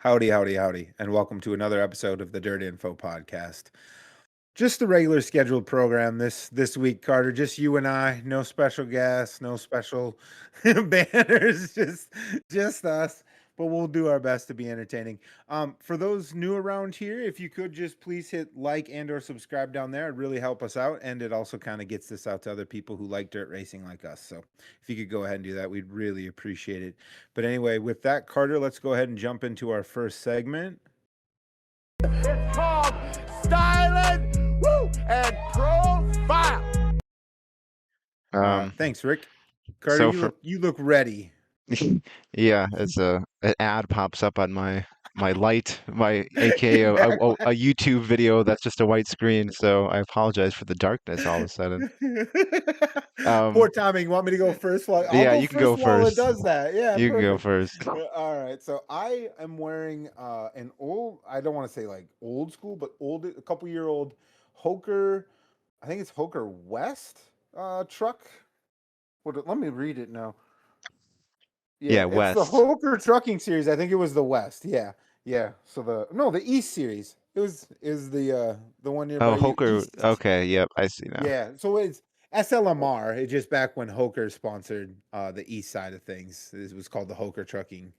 Howdy, howdy, howdy, and welcome to another episode of the Dirt Info Podcast. Just the regular scheduled program this week, Carter. Just you and I. No special guests, no special banners. Just us. But we'll do our best to be entertaining. For those new around here, if you could just please hit like and/or subscribe down there, it'd really help us out, and it also kind of gets this out to other people who like dirt racing like us. So if you could go ahead and do that, we'd really appreciate it. But anyway, with that, Carter, let's go ahead and jump into our first segment. It's called Stylin and Profile. Thanks, Rick. Carter, So you look ready. yeah, it's an ad pops up on my light, my aka a YouTube video that's just a white screen. So I apologize for the darkness all of a sudden. Poor timing. You want me to go first? I'll Yeah, go you can go first while it first. does that. Yeah, You can go perfect. first. All right. So I am wearing an old, I don't want to say like old school, but a couple year old Hoker, I think it's Hoker West truck. Let me read it now. Yeah, It's the West. Hoker Trucking Series. I think it was the West. Yeah. So the East Series. Is the one nearby Oh, you. Hoker. East. Okay, yep, I see now. Yeah. So it's SLMR. It's just back when Hoker sponsored the East side of things. It was called the Hoker Trucking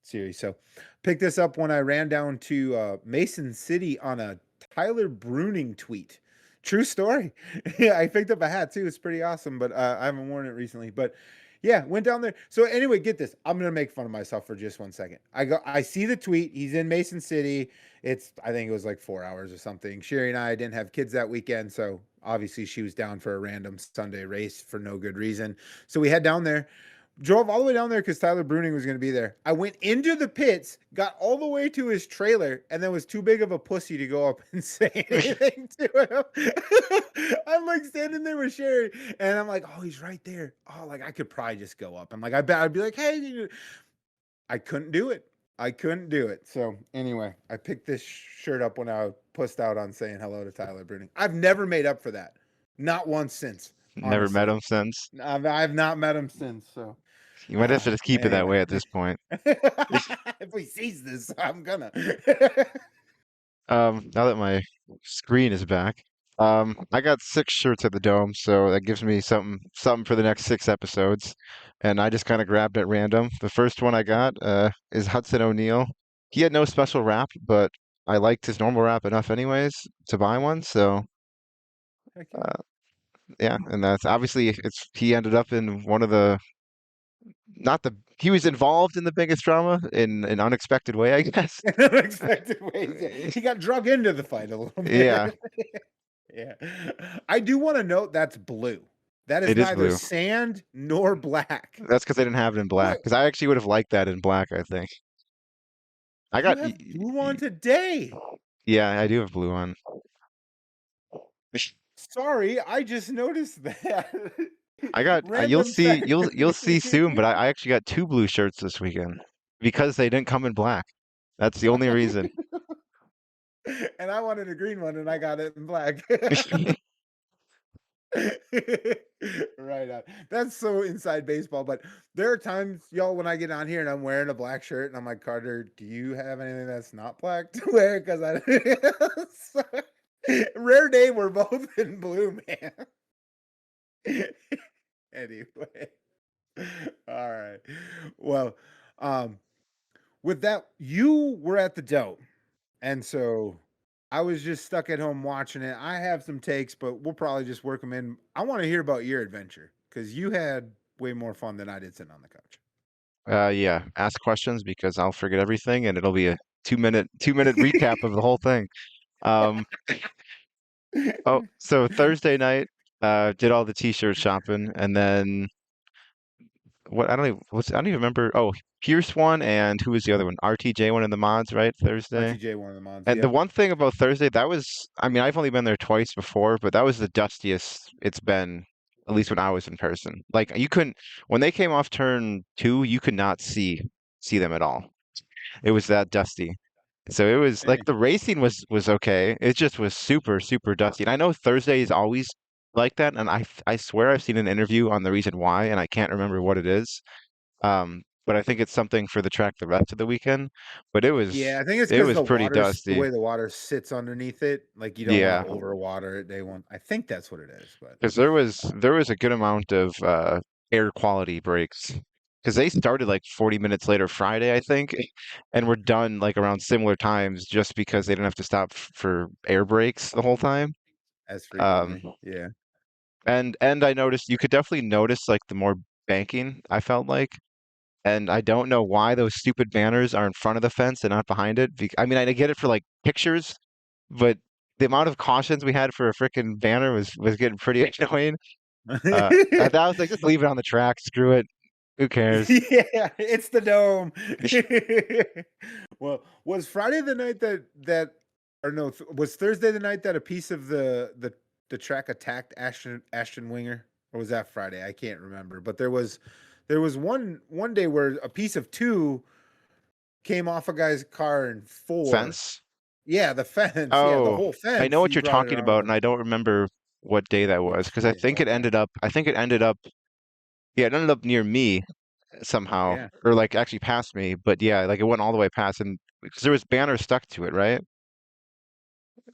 Series. So picked this up when I ran down to Mason City on a Tyler Bruning tweet. True story. Yeah, I picked up a hat too. It's pretty awesome, but I haven't worn it recently. But yeah, went down there. So anyway, get this. I'm gonna make fun of myself for just 1 second. I see the tweet. He's in Mason City. I think it was like 4 hours or something. Sherry and I didn't have kids that weekend, so obviously she was down for a random Sunday race for no good reason. So we head down there. Drove all the way down there because Tyler Bruning was going to be there. I went into the pits, got all the way to his trailer, and then was too big of a pussy to go up and say anything to him. I'm like standing there with Sherry, and I'm like, oh, he's right there. Oh, like I could probably just go up. I'm like, I bet I'd be like, hey, I couldn't do it. So anyway, I picked this shirt up when I pussed out on saying hello to Tyler Bruning. I've never made up for that. Not once since. Never met Honestly. him since. I've not met him since, so You might have to just keep it that anyway. way at this point. If he sees this, I'm gonna. Now that my screen is back, I got 6 shirts at the Dome, so that gives me something for the next 6 episodes. And I just kind of grabbed at random. The first one I got is Hudson O'Neal. He had no special wrap, but I liked his normal wrap enough anyways to buy one. So uh, yeah, and that's obviously he ended up in one of the not the he was involved in the biggest drama in an unexpected way, I guess. In unexpected ways. He got drug into the fight a little bit. Yeah, Yeah. I do want to note that's blue. That is it is neither blue. sand nor black. That's because they didn't have it in black. What? Because I actually would have liked that in black, I think. I You got, have blue on today. yeah, I do have blue on. Sorry, I just noticed that. I got, Random fact. you'll see soon, but I actually got 2 blue shirts this weekend because they didn't come in black. That's the only reason. And I wanted a green one, and I got it in black. Right on. That's so inside baseball. But there are times, y'all, when I get on here and I'm wearing a black shirt, and I'm like, Carter, do you have anything that's not black to wear? Because rare day, we're both in blue, man. Anyway, all right. Well, with that, you were at the Dome, and so I was just stuck at home watching it. I have some takes, but we'll probably just work them in. I want to hear about your adventure because you had way more fun than I did sitting on the couch. Yeah, ask questions because I'll forget everything and it'll be a 2-minute recap of the whole thing. Um, oh, so Thursday night, did all the t-shirt shopping and then I don't even remember. Oh, Pierce one and who was the other one? RTJ one in the mods, right? Thursday. RTJ, one of the mods. And the Yep. one thing about Thursday, I mean, I've only been there twice before, but that was the dustiest it's been, at least when I was in person. Like you couldn't, when they came off turn 2, you could not see them at all. It was that dusty. So it was like Dang. the racing was okay. It just was super, super dusty. And I know Thursday is always like that, and I swear I've seen an interview on the reason why, and I can't remember what it is. but I think it's something for the track the rest of the weekend. But Yeah, I think it's it because was pretty the dusty. way the water sits underneath it, like, you don't wanna Yeah, overwater it day one. I think that's what it is, but, because there was a good amount of air quality breaks. Because they started like 40 minutes later Friday, I think, and were done like around similar times just because they didn't have to stop for air breaks the whole time. as Um, frequently, yeah. and I noticed you could definitely notice like the more banking, I felt like. And I don't know why those stupid banners are in front of the fence and not behind it. I mean, I get it for like pictures, but the amount of cautions we had for a freaking banner was getting pretty annoying. That was like, just leave it on the track. Screw it. Who cares? Yeah, it's the dome. Well, was Friday the night that or no, was Thursday the night that a piece of the track attacked Ashton Winger? Or was that Friday? I can't remember. But there was one day where a piece of two came off a guy's car in four. Fence? Yeah, the fence. Yeah, the Oh, whole I know fence. what He you're brought it talking on about, the and I don't remember what day that was which because day it was. Yeah. I think it ended up, yeah, it ended up near me somehow, Yeah. or like actually past me. But yeah, like it went all the way past, and because there was banners stuck to it, right?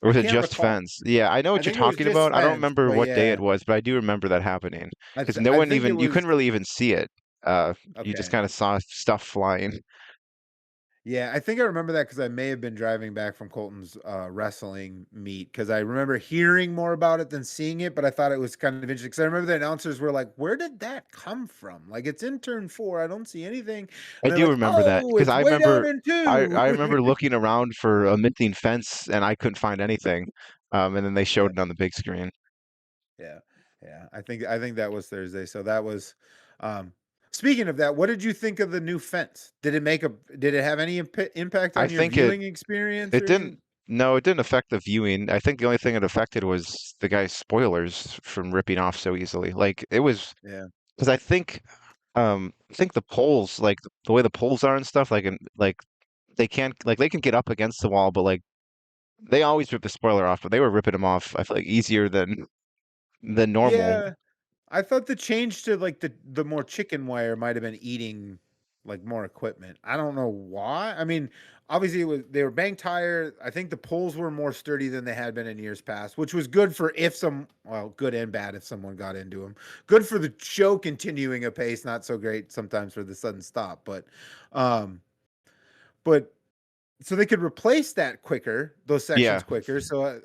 Or I was it can't just recall. fence? Yeah, I know I what you're think it was talking just about. I don't fence, remember but what day yeah, it was, but I do remember that happening because no I one think it even, you was couldn't really even see it. You just okay. kind of saw stuff flying. Yeah, I think I remember that because I may have been driving back from Colton's wrestling meet because I remember hearing more about it than seeing it, but I thought it was kind of interesting because I remember the announcers were like, "Where did that come from? Like, it's in turn four. I don't see anything." I And they're do like, remember that "Oh, because it's way down in two." I remember looking around for a missing fence and I couldn't find anything. And then they showed Yeah, it on the big screen. yeah, yeah. I think that was Thursday. So that was. Um, Speaking of that, what did you think of the new fence? Did it have any impact I on your think viewing experience it or didn't, anything? no, it didn't affect the viewing. I think the only thing it affected was the guy's spoilers from ripping off so easily. Like it was, Yeah. because I think the poles, like the way the poles are and stuff, like they can't, like they can get up against the wall, but like they always rip the spoiler off, but they were ripping them off, I feel like, easier than normal. Yeah. I thought the change to like the more chicken wire might have been eating like more equipment. I don't know why. I mean, obviously they were banked higher. I think the poles were more sturdy than they had been in years past, which was good for if some well, good and bad if someone got into them. Good for the show continuing apace, not so great sometimes for the sudden stop, um but so they could replace that quicker, those Yeah, sections quicker. So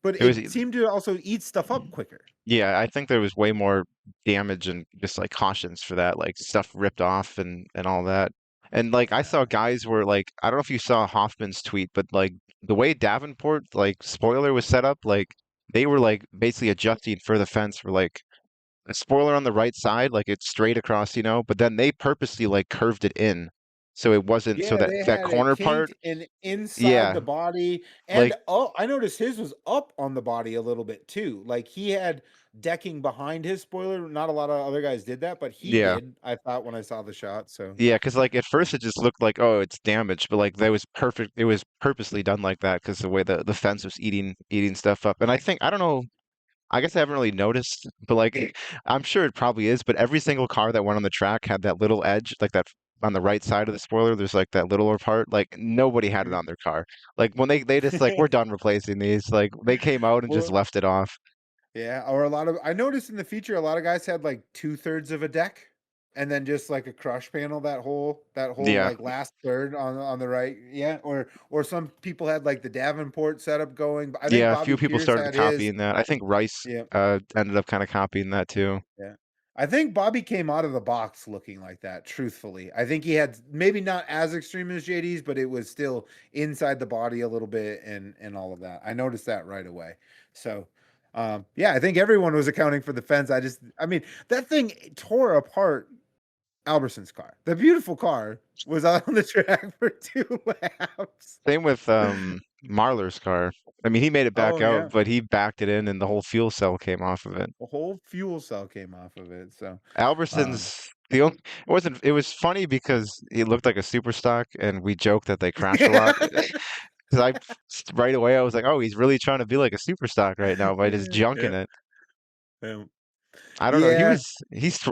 but it was. it seemed to also eat stuff up quicker. Yeah, I think there was way more damage and just like cautions for that, like stuff ripped off and all that. And like I saw Yeah. guys were like, I don't know if you saw Hoffman's tweet, but like the way Davenport like spoiler was set up, like they were like basically adjusting for the fence for like a spoiler on the right side, like it's straight across, but then they purposely like curved it in so it wasn't, so Yeah, that they that had it corner part, kinked and inside yeah, the body. And like oh, I noticed his was up on the body a little bit too. Like he had decking behind his spoiler. Not a lot of other guys did that, but he yeah. did. I thought when I saw the shot. So Yeah, because like at first it just looked like, oh, it's damaged, but like that was perfect. It was purposely done like that because the way the fence was eating stuff up. And I think, I don't know, I guess I haven't really noticed, but like I'm sure it probably is. But every single car that went on the track had that little edge, like that on the right side of the spoiler. There's like that littler part. Like nobody had it Mhm. on their car. Like when they just like, we're done replacing these. Like they came out and just Well, left it off. yeah, or a lot of I noticed in the feature a lot of guys had like 2/3 of a deck and then just like a crush panel that whole Yeah, like last third on the right. Yeah, or some people had like the Davenport setup going. I think yeah. A Bobby few people Pierce started had his. copying that. I think Rice Yeah. ended up kind of copying that too. Yeah. I think Bobby came out of the box looking like that, truthfully. I think he had maybe not as extreme as JD's, but it was still inside the body a little bit and all of that. I noticed that right away. So yeah, I think everyone was accounting for the fence. I mean, that thing tore apart Alberson's car. The beautiful car was out on the track for 2 laps. Same with Marlar's car. I mean, he made it back Oh out, yeah. but he backed it in and the whole fuel cell came off of it. A whole fuel cell came off of it. So um Alberson's the only, it wasn't, it was funny because he looked like a super stock and we joked that they crashed a lot. Because right away I was like, oh, he's really trying to be like a super stock right now by just junking yeah. it. Yeah. I don't know. Yeah.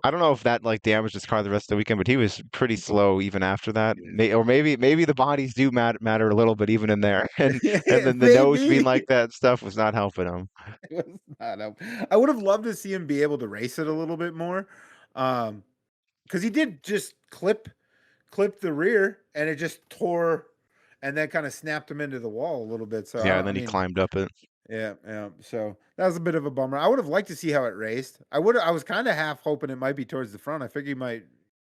I don't know if that like damaged his car the rest of the weekend, but he was pretty slow even after that. Or maybe the bodies do matter a little bit even in there. And Yeah, then the nose being maybe. like that and stuff was not helping him. It was not I would have loved to see him be able to race it a little bit more. Because he did just clip the rear and it just tore and then kind of snapped him into the wall a little bit. So Yeah, and I then he mean, climbed up it. yeah, yeah. So that was a bit of a bummer. I would have liked to see how it raced. I was kind of half hoping it might be towards the front. I figured he might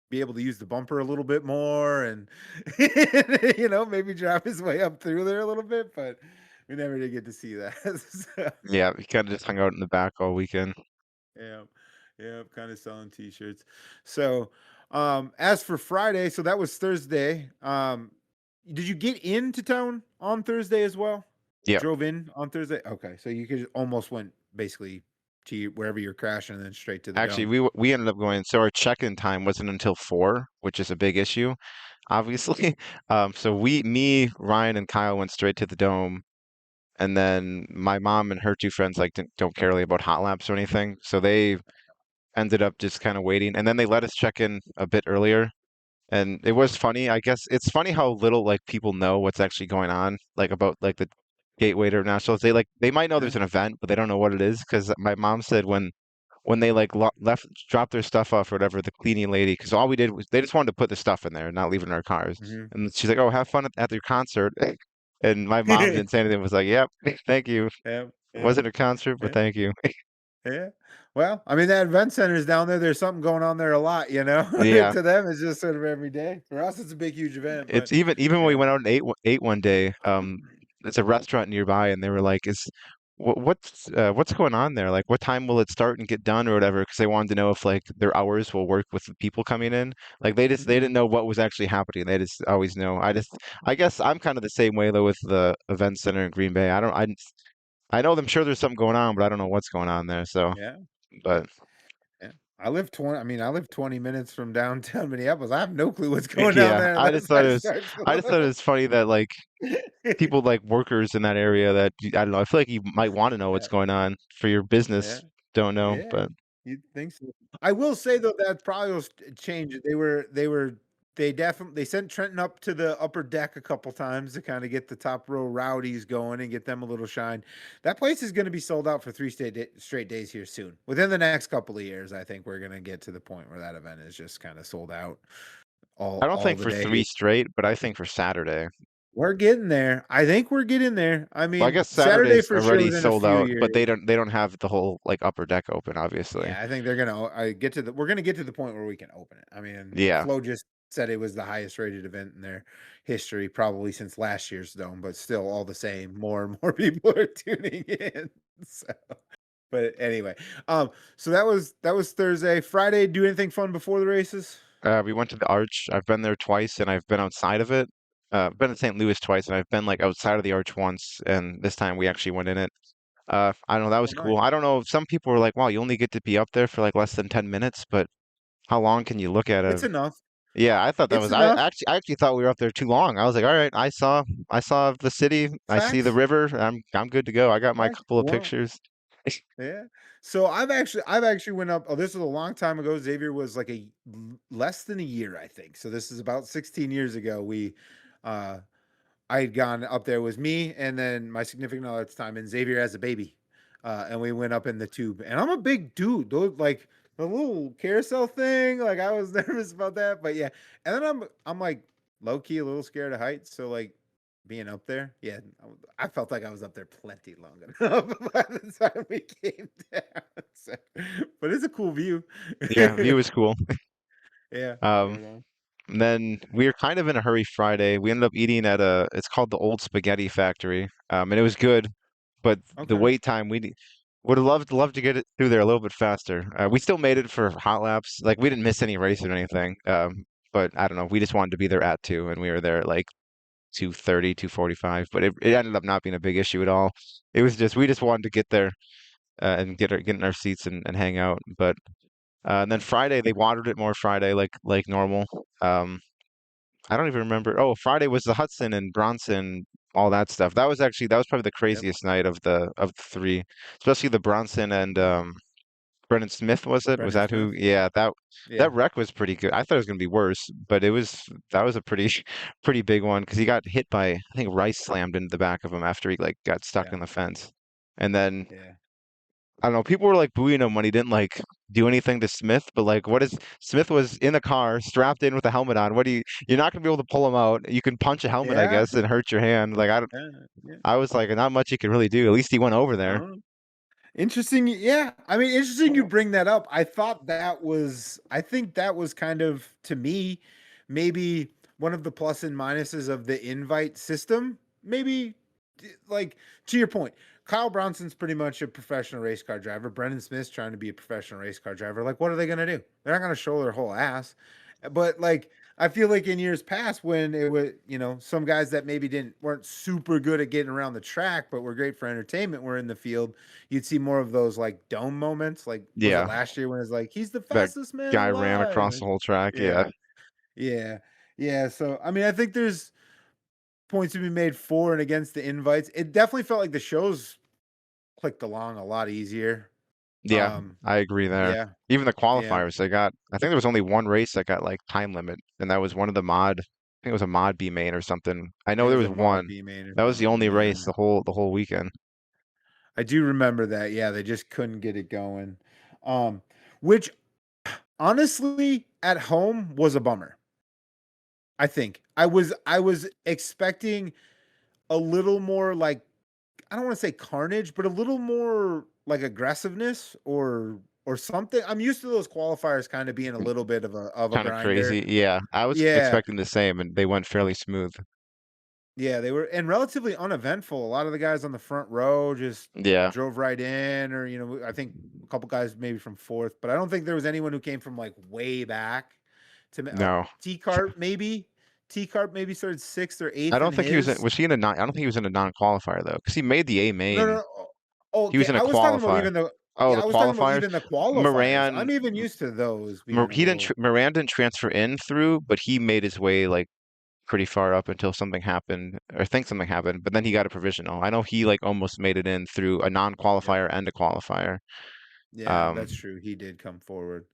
be able to use the bumper a little bit more and maybe drive his way up through there a little bit, but we never did get to see that. So, Yeah, he kind of just hung out in the back all weekend. yeah. Yeah, kind of selling t-shirts. So, as for Friday, so that was Thursday. Did you get into town on Thursday as well? Yeah. Drove in on Thursday? Okay, so you could almost went basically to wherever you're crashing and then straight to the Actually, dome. we ended up going, so our check-in time wasn't until 4, which is a big issue, obviously. So me, Ryan, and Kyle went straight to the dome, and then my mom and her two friends like don't care really about hot laps or anything, so they ended up just kind of waiting, and then they let us check in a bit earlier, and it was funny. I guess it's funny how little like people know what's actually going on, like about like the Gateway to Nationals. They might know Yeah. there's an event, but they don't know what it is because my mom said when they like left dropped their stuff off or whatever, the cleaning lady, because all we did was they just wanted to put the stuff in there and not leave it in our cars. Hmm. And she's like, "Oh, have fun at your concert." And my mom didn't say anything. Was like, "Yep, thank you. Yeah, yeah, Wasn't a concert, but yeah, thank you." yeah. Well, I mean, that event center's down there. There's something going on there a lot, Yeah, To them, it's just sort of every day. For us, it's a big, huge event, it's but even when we yeah. went out and ate one day. It's a restaurant nearby, and they were like, "Is what's going on there? Like, what time will it start and get done or whatever?" Because they wanted to know if like their hours will work with the people coming in. Like they Mhm. didn't know what was actually happening. They just always know. I guess I'm kind of the same way though with the event center in Green Bay. I know I'm sure there's something going on, but I don't know what's going on there. So, Yeah, yeah. but Yeah. I live 20 minutes from downtown Minneapolis. I have no clue what's going down yeah, there unless I start to I just thought it look. was funny that like people like workers in that area that I don't know. I feel like you might want to know what's Yeah, going on for your yeah, business. Don't know, yeah. but You'd think so. I will say though that probably will change. They definitely they sent Trenton up to the upper deck a couple times to kind of get the top row rowdies going and get them a little shine. That place is going to be sold out for straight days here soon. Within the next couple of years, I think we're going to get to the point where that event is just kind of sold out I don't all think the for three days. straight, but I think for Saturday. We're getting there. I think we're getting there. I Well, I mean, guess Saturday Saturday's for sure already within a sold few out, but years. they don't have the whole like upper deck open, obviously. Yeah, I think they're gonna get to the we're gonna get to the point where we can open it. I mean, Yeah. Flo just said it was the highest rated event in their history, probably since last year's dome, but still all the same, more and more people are tuning in. So, but anyway, so that was Thursday. Friday, do anything fun before the races? We went to the Arch. I've been there twice and I've been outside of it. I've been in St. Louis twice and I've been like outside of the Arch once, and this time we actually went in it. I don't know, that Oh, was cool. nice. I don't know, some people were like, wow, you only get to be up there for like less than 10 minutes, but how long can you look at It's a enough. Yeah, I thought that It's was enough. I actually thought we were up there too long. I was like, all right, I saw the city, I see the Facts. river, I'm good to go. I got my Facts. couple of Well, pictures. yeah. So I've actually went up. Oh, this was a long time ago. Xavier was like less than a year, I think. So this is about 16 years ago. Uh, I had gone up there. It was me and then my significant other at the time, and Xavier as a baby, and we went up in the tube. And I'm a big dude. Those like the little carousel thing. Like I was nervous about that, but yeah. And then I'm like low key a little scared of heights. So like being up there, yeah, I felt like I was up there plenty long enough by the time we came down. So, but it's a cool view. Yeah, view was cool. Yeah, Um, right on. and then we were kind of in a hurry Friday. We ended up eating at it's called the Old Spaghetti Factory. And it was good, but the Okay. wait time would have loved to get it through there a little bit faster. We still made it for hot laps. Like we didn't miss any race or anything. But I don't know. We just wanted to be there at 2, and we were there at like 2:30, 2:45. But it ended up not being a big issue at all. It was just we just wanted to get there and get in our seats and hang out. But and then Yeah. Friday they watered it more Friday like normal. Um, I don't even remember. Oh, Friday was the Hudson and Bronson, all that stuff. That was probably the Yep. craziest night of the three, especially the Bronson and Yeah. Brendan Smith was it? Was Brendan that who? Smith. Yeah, that Yeah, wreck was pretty good. I thought it was gonna be worse, but that was a pretty pretty big one because he got hit by I think Rice slammed into the back of him after he like got stuck yeah, in the fence, and then yeah, I don't know. People were like booing him when he didn't like do anything to Smith, but like, what is Smith was in the car, strapped in with a helmet on. What do you're not gonna be able to pull him out. You can punch a helmet, I yeah, guess, and hurt your hand. Like yeah, yeah. I was like, not much you could really do. At least he went over there. Oh. Interesting. Yeah. I mean, interesting you bring that up. I think that was kind of, to me, maybe one of the plus and minuses of the invite system. Maybe, like, to your point, Kyle Bronson's pretty much a professional race car driver. Brendan Smith's trying to be a professional race car driver. Like, what are they going to do? They're not going to show their whole ass. But, like, I feel like in years past when it was, some guys that maybe weren't super good at getting around the track, but were great for entertainment were in the field, you'd see more of those like dome moments. Like, was it Yeah, last year when it's like, he's the that fastest man guy ran alive? across the whole track. Yeah, Yeah, yeah, yeah. So, I mean, I think there's points to be made for and against the invites. It definitely felt like the shows clicked along a lot easier. yeah, Um, I agree there. yeah, Even the yeah. qualifiers, they got. I think there was only one race that got like time limit, and that was one of the mod. I think it was a mod B main or something. I I know think it there was was a mod one. B main or That was the something. only Yeah. race the whole weekend. I do remember that. Yeah, they just couldn't get it going. Which honestly at home was a bummer. I think. I was expecting a little more like, I don't want to say carnage, but a little more like aggressiveness or something. I'm used to those qualifiers kind of being a little bit of a Kind of grinder. crazy. Yeah, I was Yeah. expecting the same, and they went fairly smooth. Yeah, they were and relatively uneventful. A lot of the guys on the front row just Yeah, drove right in, or I think a couple guys maybe from fourth, but I don't think there was anyone who came from like way back. no, T Cart maybe. T Cart maybe started sixth or I eighth in don't think he was in. his. Was he in a non? I don't think he was in a non-qualifier though, because he made the A No, no, main. no. Oh, He was okay. in a I was talking about qualifier. even the Oh, Yeah, the I was talking about qualifiers. even the qualifiers. Moran, I'm even used to those being a He didn't. little. Moran didn't transfer in through, but he made his way like pretty far up until something happened, or I think something happened. But then he got a provisional. I know he like almost made it in through a Yeah. non-qualifier and a qualifier. Yeah, Um, that's true. He did come forward.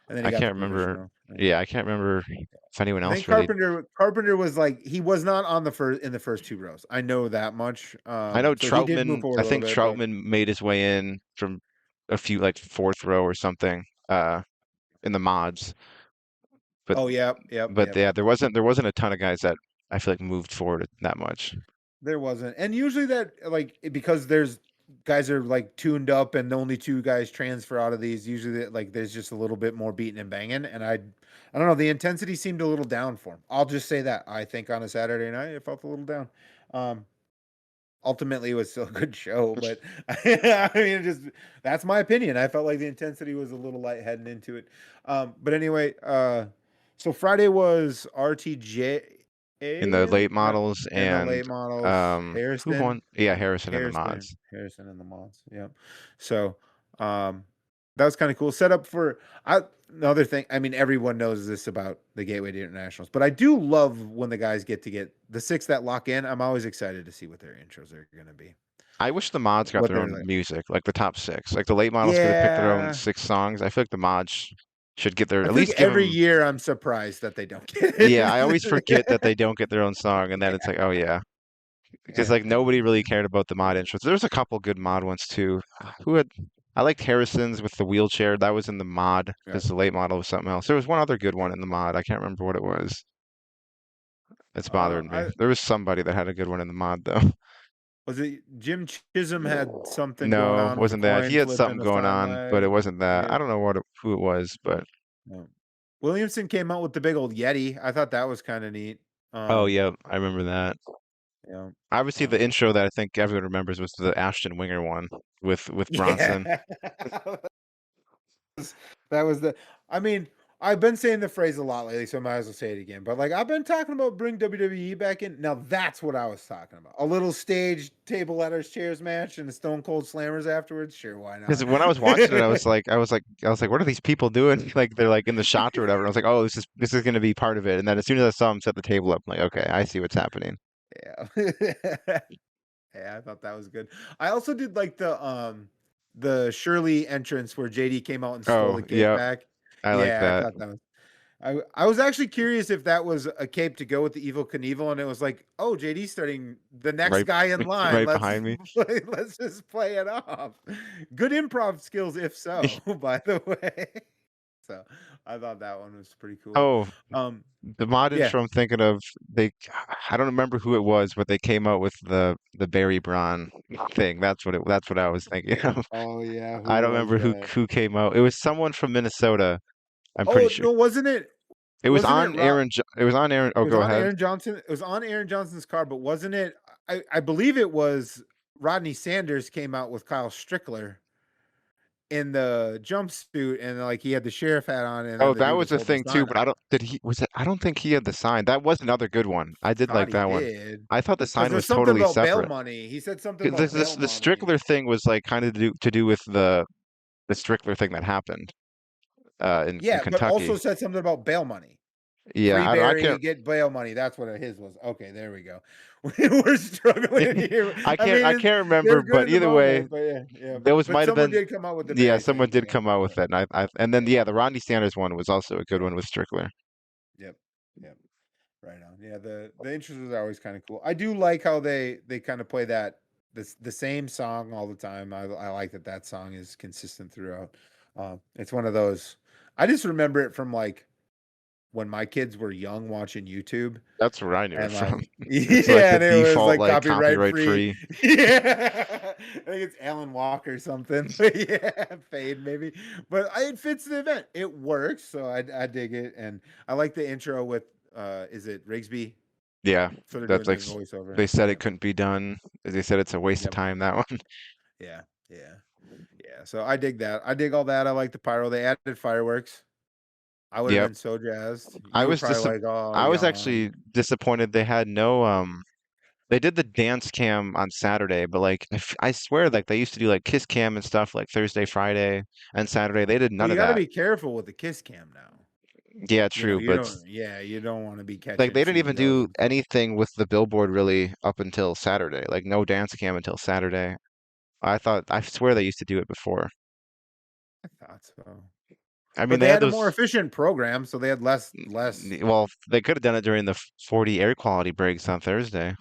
And then he I got the can't remember. provisional. Yeah. Yeah, I can't remember if anyone I think else really. Carpenter was like, he was not on the first in the first two rows. I know that much. I know So he did move Troutman. forward I a little think bit, but Troutman made his way in from a few like fourth row or something. In the mods, but oh yeah, yep, yep. yeah, there wasn't a ton of guys that I feel like moved forward that much. There wasn't. And usually that because there's guys are like tuned up and only two guys transfer out of these, usually like there's just a little bit more beating and banging. And I don't know, the intensity seemed a little down for him. I'll just say that. I think on a Saturday night it felt a little down. Um Ultimately it was still a good show, but I mean, that's my opinion. I felt like the intensity was a little light heading into it. But anyway, so Friday was RTJ In the late no, models in the and late models, who won? Yeah, Harrison in the Harrison, mods. Harrison in the mods. Yeah. So, um, that was kind of cool. Set up for another thing. I mean, everyone knows this about the Gateway to Internationals, but I do love when the guys get the six that lock in. I'm always excited to see what their intros are going to be. I wish the mods got What their they're own like. music, like the top six. Like the late models could have picked their own Yeah. six songs. I feel like the mods should get their I at think least give every them. year I'm surprised that they don't get Yeah, I always forget that it. they don't get their own song, and then it's like, oh yeah, because Yeah. like nobody really cared about the mod intros. There's a couple good mod ones too. Who had? I liked Harrison's with the wheelchair. That was in the mod Yeah. because the late model was something else. There was one other good one in the mod. I can't remember what it was. It's bothering me. I There was somebody that had a good one in the mod though. Was it Jim Chisholm had something going No, on with a wasn't that. He coin had flip something and a going fine on, but it leg? wasn't that. I Yeah. don't know who it was, but Yeah. Williamson came out with the big old Yeti. I thought that was kind of neat. oh Um, yeah, I remember that. yeah. Obviously, the Um, intro that I think everyone remembers was the Ashton Winger one with yeah. Bronson. That was the I mean, I've been saying the phrase a lot lately, so I might as well say it again. But like I've been talking about bring WWE back in. Now that's what I was talking about. A little stage table ladders chairs match and the Stone Cold Slammers afterwards. Sure, why Because not? when I was watching it, I was like, what are these people doing? Like they're like in the shot or whatever. And I was like, oh, this is going to be part of it. And then as soon as I saw him set the table up, I'm like, okay, I see what's happening. Yeah. Yeah, I thought that was good. I also did like the Shirley entrance where JD came out and stole Oh, the cape yeah, back. I like Yeah, I that. thought that was. I was actually curious if that was a cape to go with the Evil Knievel, and it was like, oh, JD's starting the next Right, guy in line. right Let's behind me. let's just play it off. Good improv skills, if so. By the way, so I thought that one was pretty cool. Oh, Um, the mod yeah. intro I'm thinking of, they I don't remember who it was, but they came out with the Barry Braun thing. That's what I was thinking of. Oh yeah, I who don't was remember that? who came out. It was someone from Minnesota, I'm pretty Oh sure. no, wasn't it? It was Wasn't it on Rob? It was on Aaron. It Oh, was go on ahead. Aaron Johnson. It was on Aaron Johnson's car, but wasn't it? I believe it was Rodney Sanders came out with Kyle Strickler in the jumpsuit, and like he had the sheriff hat on, and Oh, then the that dude was was a holding the thing too, sign but up. I don't did he was it I don't think he had the sign. That was another good one. I did Thought like he that one. did I thought the because sign there's was something totally about bail separate. money. He said something 'Cause about bail the money. Strickler thing was like kind of to do with the Strickler thing that happened in Yeah, but Kentucky. also said something about bail money. Free Yeah, I Barry, can't get bail money. That's what his was. Okay, there we go. We're struggling here. I I mean, can't remember, they're good but in the either way, moment, but yeah, yeah. there was But might have someone been did come out with the yeah, Barry someone thing. did Yeah, come out yeah, with it, and then yeah, yeah, the Rodney Sanders one was also a good yeah. one with Strickler. Yep, yep. Right on. Yeah, the intros are always kind of cool. I do like how they kind of play that the same song all the time. I like that song is consistent throughout. It's one of those. I just remember it from like when my kids were young watching YouTube. That's where I knew it And from. like, It's like yeah, the and it was default like like copyright copyright free. free. Yeah, I think it's Alan Walker or something. But yeah, fade maybe. But it fits the event. It works, so I dig it, and I like the intro with is it Rigsby? Yeah, So they're that's doing like the voiceover. they said Yeah. it couldn't be done. They said it's a waste of Yep. time, that one. Yeah. Yeah. Yeah. So I dig that. I dig all that. I like the pyro. They added fireworks. I would have Yep. been so jazzed. I You were was probably dis like, oh, I was yawn. actually disappointed they had no they did the dance cam on Saturday, but like I swear like they used to do like kiss cam and stuff like Thursday, Friday, and Saturday. They did Well, none you of got to that. be careful with the kiss cam now. Yeah, You know, true, you but don't. Yeah, you don't want to be like catching they didn't even CEOs do and stuff. anything with the billboard really up until Saturday. Like no dance cam until Saturday. I swear they used to do it before. I thought so. I mean, But they they had had a more those. efficient program, so they had less. Well, they could have done it during the 40 air quality breaks on Thursday.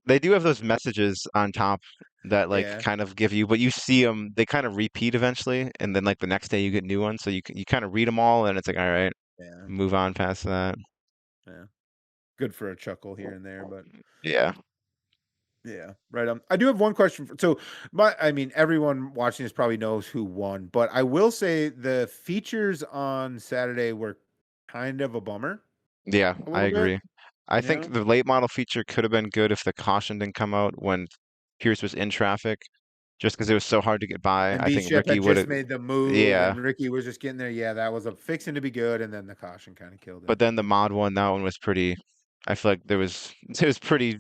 They do have those messages on top that like Yeah, kind of give you, but you see them, they kind of repeat eventually, and then like the next day you get new ones, so you kind of read them all, and it's like, all right, yeah, move on past that. yeah. Good for a chuckle here and there, but Yeah, yeah, right. I do have one question. I mean, everyone watching this probably knows who won, but I will say the features on Saturday were kind of a bummer, yeah, a I little bit. agree. I You think know, the late model feature could have been good if the caution didn't come out when Pierce was in traffic, just because it was so hard to get by. and I B think Shep Ricky had would just have, made the move, yeah. and Ricky was just getting there. Yeah, that was a fixing to be good, and then the caution kind of killed it. But then the mod one, that one was pretty. I feel like there was it was pretty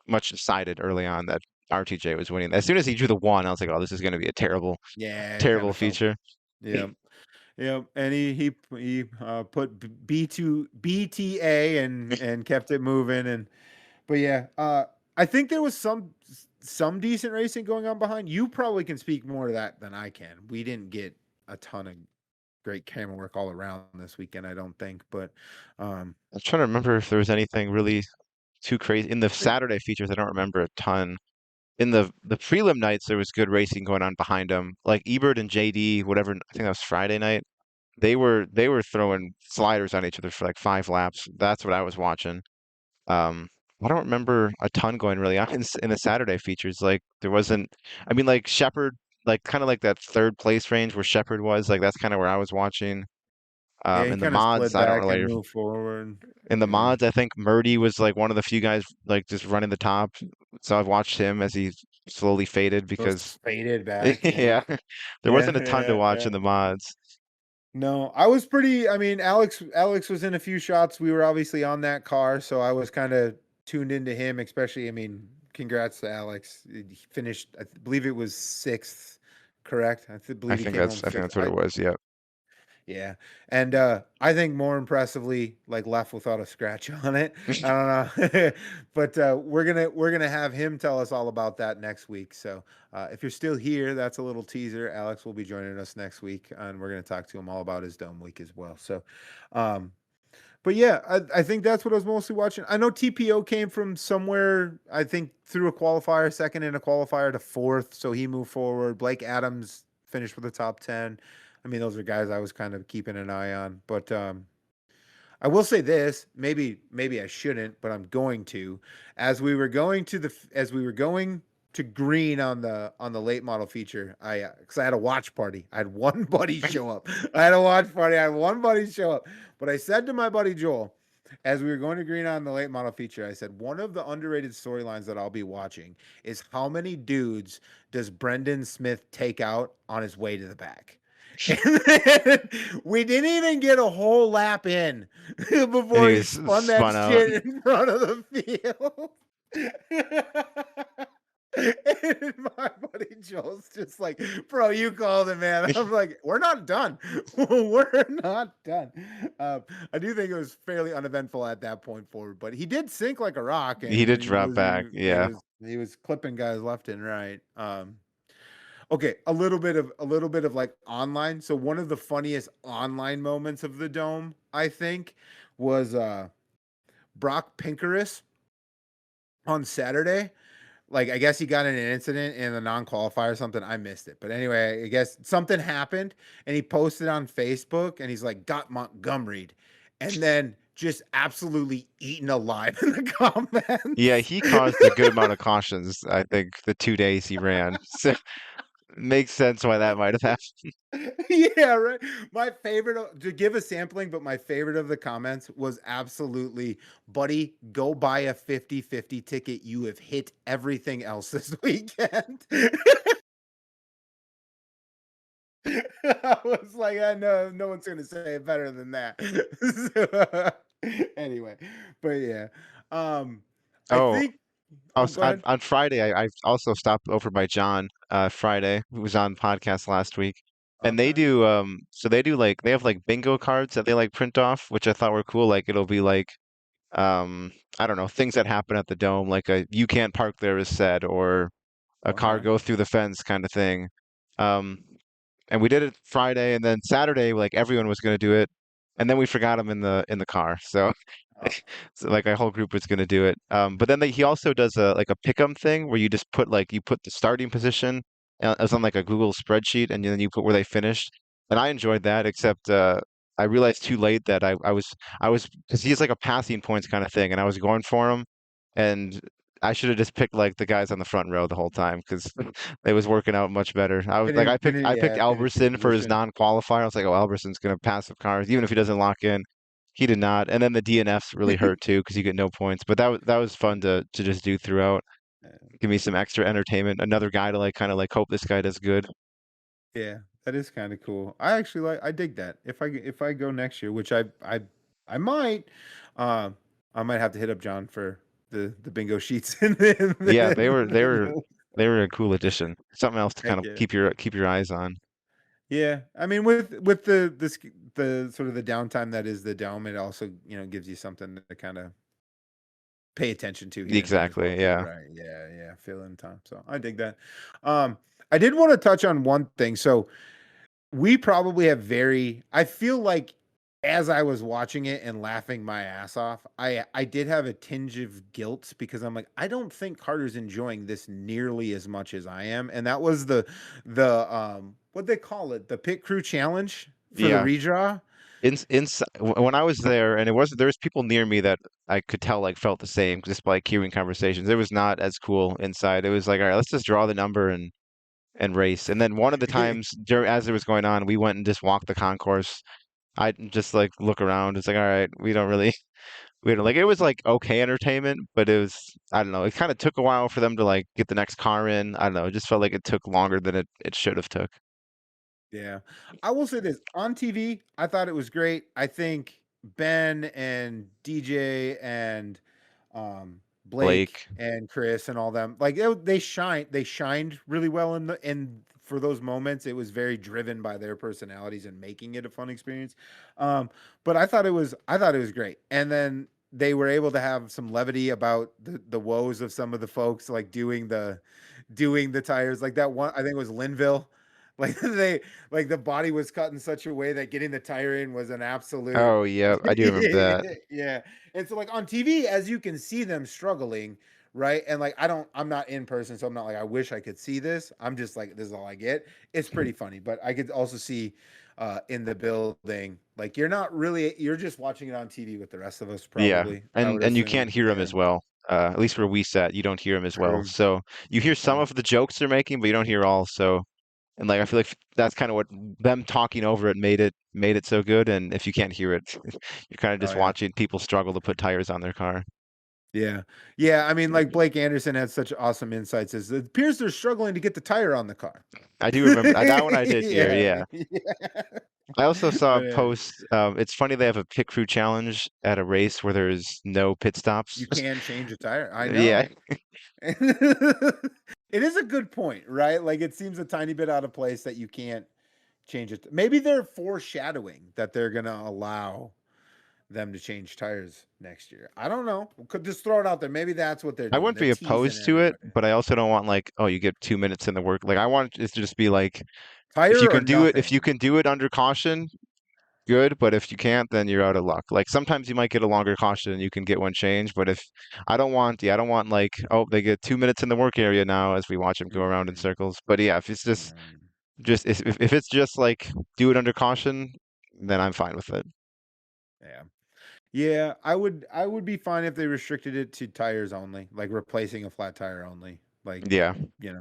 much decided early on that RTJ was winning. As soon as he drew the one, I was like, oh, this is going to be a Yeah, it kind terrible of felt. feature. Yeah. Yeah, and he put BTA and kept it moving, and but yeah, I think there was some decent racing going on behind. You probably can speak more to that than I can. We didn't get a ton of great camera work all around this weekend, I don't think, but I'm trying to remember if there was anything really too crazy in the like, Saturday features. I don't remember a ton. In the prelim nights, there was good racing going on behind them. Like Ebert and JD, whatever. I think that was Friday night. They were throwing sliders on each other for like 5 laps. That's what I was watching. Um, I don't remember a ton going really on in the Saturday features. Like there wasn't. I mean, like Shepard, like kind of like that third place range where Shepard was. Like that's kind of where I was watching. yeah, he In the kind of mods, slid I don't back and really. moved forward. In the Yeah, mods, I think Murdy was like one of the few guys like just running the top. So I've watched him as he slowly faded goes because faded back. Yeah, yeah, there yeah, wasn't a ton to yeah, watch yeah. in the mods. No, I was pretty. I mean, Alex was in a few shots. We were obviously on that car, so I was kind of tuned into him. Especially, I mean, congrats to Alex. He finished, believe it was sixth, correct? Believe he came home I think sixth. that's what it was. Yeah. Yeah, and, I think more impressively, like, left without a scratch on it. I don't know, but, we're gonna have him tell us all about that next week, so, if you're still here, that's a little teaser. Alex will be joining us next week, and we're gonna talk to him all about his dome week as well, so, um but yeah, I think that's what I was mostly watching. I know TPO came from somewhere, I think through a qualifier, second in a qualifier to fourth, so he moved forward. Blake Adams finished with the top 10. I mean, those are guys I was kind of keeping an eye on. But I will say this, maybe I shouldn't, but I'm going to. As we were going to green on the late model feature, I because I had a watch party. I had one buddy show up. I had a watch party. I had one buddy show up. But I said to my buddy Joel, as we were going to green on the late model feature, I said one of the underrated storylines that I'll be watching is how many dudes does Brendan Smith take out on his way to the back? And then we didn't even get a whole lap in And before he he was spun that spun out. shit in front of the field. And my buddy Joel's just like, bro, you called it, man. I'm like, we're not done. We're not done. I do think it was fairly uneventful at that point forward, but he did sink like a rock, He and did he drop was back. Yeah. he was clipping guys left and right. Okay, a little bit of like online. So one of the funniest online moments of the dome, I think, was Brock Pinkerus on Saturday. Like, I guess he got in an incident in a non-qualifier or something. I missed it. But anyway, I guess something happened and he posted on Facebook and he's like, got Montgomery'd. And then just absolutely eaten alive in the Yeah, comments. he caused a good amount of cautions, I think, the 2 days he ran. So makes sense why that might have happened. Yeah, right. My favorite to give a sampling, but my favorite of the comments was absolutely, buddy, go buy a 50-50 ticket. You have hit everything else this weekend. I was like, I know no one's gonna say it better than that. Anyway, but yeah. I Oh, think go ahead. on Friday, I also stopped over by John, Friday, who was on the podcast last week. And they Okay. do, so they do like, they have like bingo cards that they like print off, which I thought were cool. Like it'll be like, I don't know, things that happen at the dome, like a "you can't park there" is said, or a car Okay. go through the fence kind of thing. Um, and we did it Friday, and then Saturday, like everyone was going to do it, and then we forgot him in the car. So, Uh, so like our whole group was going to do it. But then he also does a like a pick'em thing where you just put like you put the starting position as on like a Google spreadsheet, and then you put where they finished. And I enjoyed that, except I realized too late that I was because he's like a passing points kind of thing, and I was going for him, and I should have just picked like the guys on the front row the whole time because it was working out much better. I was like, I picked yeah, finishing Alberson for his position. non-qualifier. I was like, oh, Alberson's gonna pass the cars, even if he doesn't lock in. He did not, and then the DNFs really hurt too because you get no points. But that was fun to just do throughout. Give me some extra entertainment. Another guy to like kind of like hope this guy does good. Yeah, that is kind of cool. I dig that. If I go next year, which I might, uh, I might have to hit up John for the bingo sheets and Yeah, then they were a cool addition. Something else to heck kind of yeah. keep your eyes on. Yeah, I mean with the sort of the downtime that is the dome, it also gives you something to kind of pay attention to here and there as well Exactly. too, Yeah. right? Yeah, yeah, fill in time. So I dig that. Um, I did want to touch on one thing. So we probably have I feel like as I was watching it and laughing my ass off, I did have a tinge of guilt because I'm like, I don't think Carter's enjoying this nearly as much as I am. And that was the what they call it, the pit crew challenge for the Yeah. redraw. When I was there, and there was people near me that I could tell like felt the same just by like, hearing conversations. It was not as cool inside. It was like, all right, let's just draw the number and race. And then one of the times as it was going on, we went and just walked the concourse. I just like look around. It's like, all right, we don't really, we don't like. It was like okay entertainment, but it was, I don't know. It kind of took a while for them to like get the next car in. I don't know. It just felt like it took longer than it should have took. Yeah. I will say this, on TV, I thought it was great. I think Ben and DJ and Blake Blake, and Chris and all them, like they shined really well in for those moments, it was very driven by their personalities and making it a fun experience. Um, but I thought it was great. And then they were able to have some levity about the woes of some of the folks like doing the tires like that one. I think it was Linville. Like like the body was cut in such a way that getting the tire in was an absolute Oh yeah, I do remember that. yeah. And so like on TV, as you can see them struggling, right? And like I'm not in person, so I'm not like I wish I could see this. I'm just like this is all I get. It's pretty funny, but I could also see in the building like you're just watching it on TV with the rest of us Yeah, probably. I and would you can't assume. hear him Yeah. as well. At least where we sat, you don't hear him as well. True. So you hear some True. of the jokes they're making, but you don't hear all. So and like I feel like that's kind of what them talking over it made it so good. And if you can't hear it, you're kind of Oh just yeah. watching people struggle to put tires on their car. Yeah. Yeah. I mean, like Blake Anderson had such awesome insights as it appears they're struggling to get the tire on the car. I do remember that one I did hear. Yeah. Yeah. Yeah. I also saw a But yeah, post. It's funny they have a pit crew challenge at a race where there's no pit stops. you can change a tire. I Yeah, know. It is a good point, right? Like it seems a tiny bit out of place that you can't change it. Maybe they're foreshadowing that they're gonna allow them to change tires next year. I don't know. Could just throw it out there. Maybe that's what they're I doing. wouldn't They're be teasing opposed to it, everybody. but I also don't want like, oh, you get 2 minutes in the work. Like I want it to just be like, Tire or if you nothing. can do it under caution, good. But if you can't, then you're out of luck. Like sometimes you might get a longer caution and you can get one change. But if I don't want like, oh, they get 2 minutes in the work area now as we watch them go around in Mm, circles. But yeah, if it's right. if it's just like do it under caution, then I'm fine with it. Yeah. Yeah, I would be fine if they restricted it to tires only, like replacing a flat tire only. Like, Yeah, you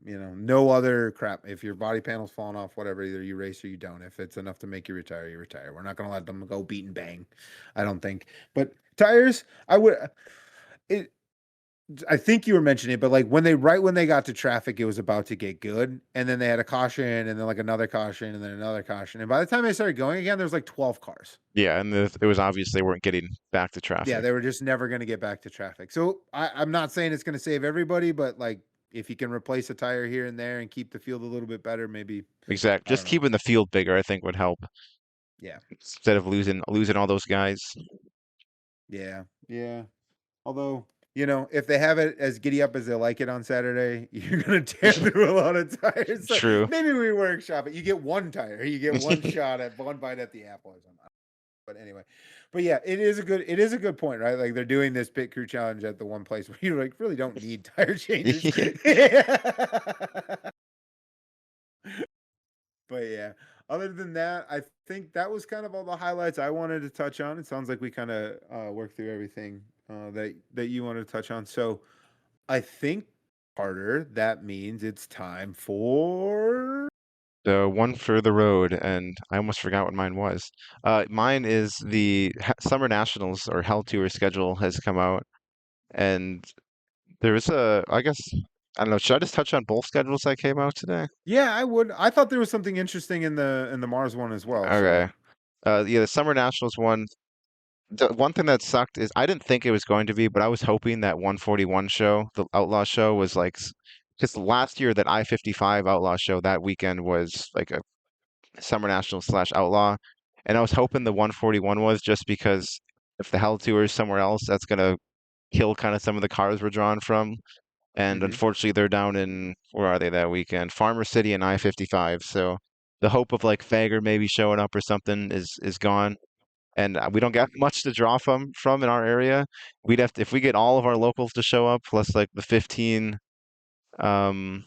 know, no other crap. If your body panel's falling off, whatever, either you race or you don't. If it's enough to make you retire, you retire. We're not gonna let them go beat and bang. I don't think. But tires, it I think you were mentioning it, but like right when they got to traffic, it was about to get good, and then they had a caution, and then like another caution, and then another caution, and by the time they started going again, there was like 12 cars. yeah, and it was obvious they weren't getting back to Yeah, traffic. they were just never going to get back to traffic. So I'm not saying it's going to save everybody, but like if you can replace a tire here and there and keep the field a little bit better, maybe Exact. I Just don't know. keeping the field bigger, I think, would help Yeah, instead of losing all those guys. yeah, yeah. Although if they have it as giddy up as they like it on Saturday, you're going to tear through a lot of tires. So True. maybe we workshop it. You get one tire, you get one shot at one bite at the apple or something. But anyway, but yeah, it is a good point, right? Like they're doing this pit crew challenge at the one place where you like really don't need tire changes. But yeah, other than that, I think that was kind of all the highlights I wanted to touch on. It sounds like we kind of worked through everything that you wanted to touch on. So I think, Carter, that means it's time for. The one for the road, and I almost forgot what mine was. Mine is the Summer Nationals or Hell Tour schedule has come out, and there is I guess, I don't know, should I just touch on both schedules that came out today? Yeah, I would. I thought there was something interesting in the Mars one as well. So. Okay. Yeah, the Summer Nationals one. The one thing that sucked is I didn't think it was going to be, but I was hoping that 141 show, the Outlaw show, was like, because last year that I-55 Outlaw show that weekend was like a Summer National slash Outlaw, and I was hoping the 141 was just because if the Hell Tour is somewhere else, that's gonna kill kind of some of the cars we're drawn from. And Hmm. unfortunately, they're down in where are they that weekend? Farmer City and I-55. So the hope of like Fager maybe showing up or something is gone. And we don't get much to draw from in our area. We'd have to, if we get all of our locals to show up, plus like the 15 um,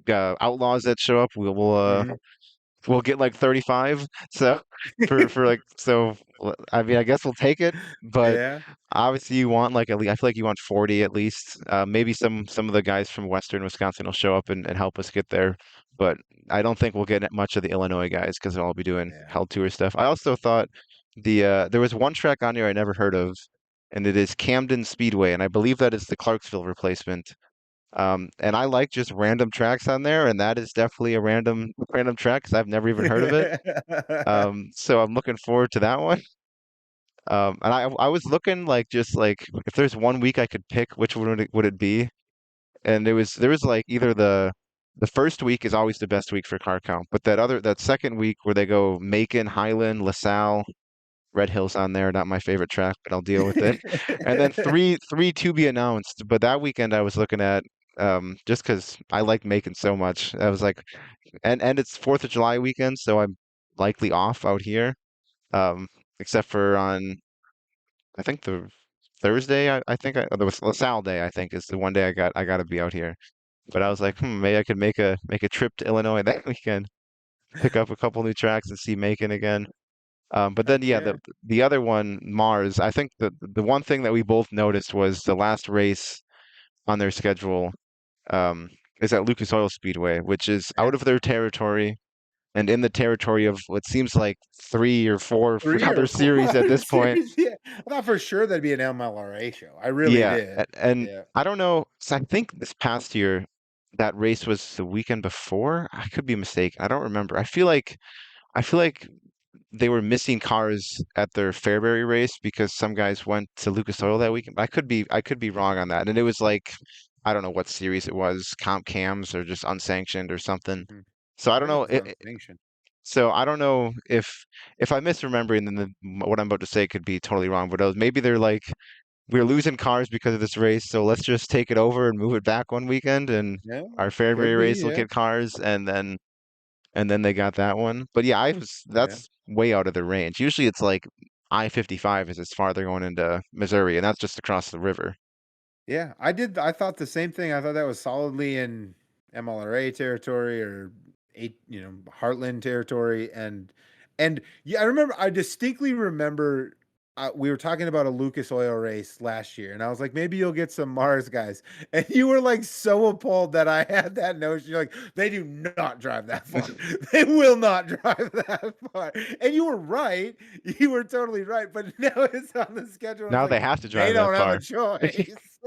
outlaws that show up, Hmm. we'll get like 35. So for like I mean I guess we'll take it, but Yeah. obviously you want like at least I feel like you want 40 at least. Maybe some of the guys from Western Wisconsin will show up and help us get there, but I don't think we'll get much of the Illinois guys because they'll all be doing Yeah. Hell Tour stuff. I also thought there was one track on here I never heard of, and it is Camden Speedway, and I believe that is the Clarksville replacement. And I like just random tracks on there, and that is definitely a random track because I've never even heard of it. So I'm looking forward to that one. And I was looking like just like if there's one week I could pick, which one would it be? And there was like either the first week is always the best week for car count, but that second week where they go Macon, Highland, LaSalle, Red Hills on there, not my favorite track, but I'll deal with it. And then three to be announced. But that weekend I was looking at just because I like Macon so much. I was like, and it's Fourth of July weekend, so I'm likely off out here. Um, except for on I think the Thursday, I think the LaSalle day, I think is the one day I got to be out here. But I was Okay. like, maybe I could make a trip to Illinois that weekend, pick up a couple new tracks and see Macon again. But then Heck yeah, yeah. the other one, Mars, I think the one thing that we both noticed was the last race on their schedule um is at Lucas Oil Speedway, which is Yeah. out of their territory and in the territory of what seems like three or four 3 other or 4 series at other this point. series, yeah. I thought for sure that'd be an MLRA show. I really Yeah, did. and Yeah. I don't know. So I think this past year that race was the weekend before. I could be mistaken. I don't remember. I feel like they were missing cars at their Fairbury race because some guys went to Lucas Oil that weekend. I could be wrong on that. And it was like I don't know what series it was, comp cams or just unsanctioned or something. Mhm. So I I don't think it know. was unsanctioned. So I don't know if I'm misremembering, then what I'm about to say could be totally wrong. But maybe they're like we're losing cars because of this race, so let's just take it over and move it back one weekend, and Yeah, our Fairbury could be, race will yeah. get cars, and then they got that one. But yeah, I was Yeah. that's way out of the range. Usually it's like I-55 is as farther going into Missouri, and that's just across the river. Yeah, I thought the same thing. I thought that was solidly in MLRA territory or Heartland territory and yeah, I distinctly remember we were talking about a Lucas Oil race last year and I was like maybe you'll get some Mars guys. And you were like so appalled that I had that notion. You're like they do not drive that far. They will not drive that far. And you were right. You were totally right, but now it's on the schedule. It's Now like they have to they drive that don't have a far. choice.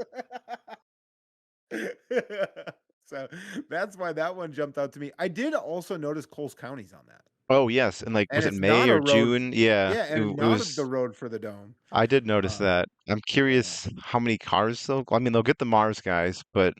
So that's why that one jumped out to me. I did also notice Coles County's on that. Oh yes, and like And was it it's May not a or road June? Yeah, yeah, and it not the was. road for the dome. I did notice Um, that. I'm yeah. curious how many cars they'll. I mean, they'll get the Mars guys, but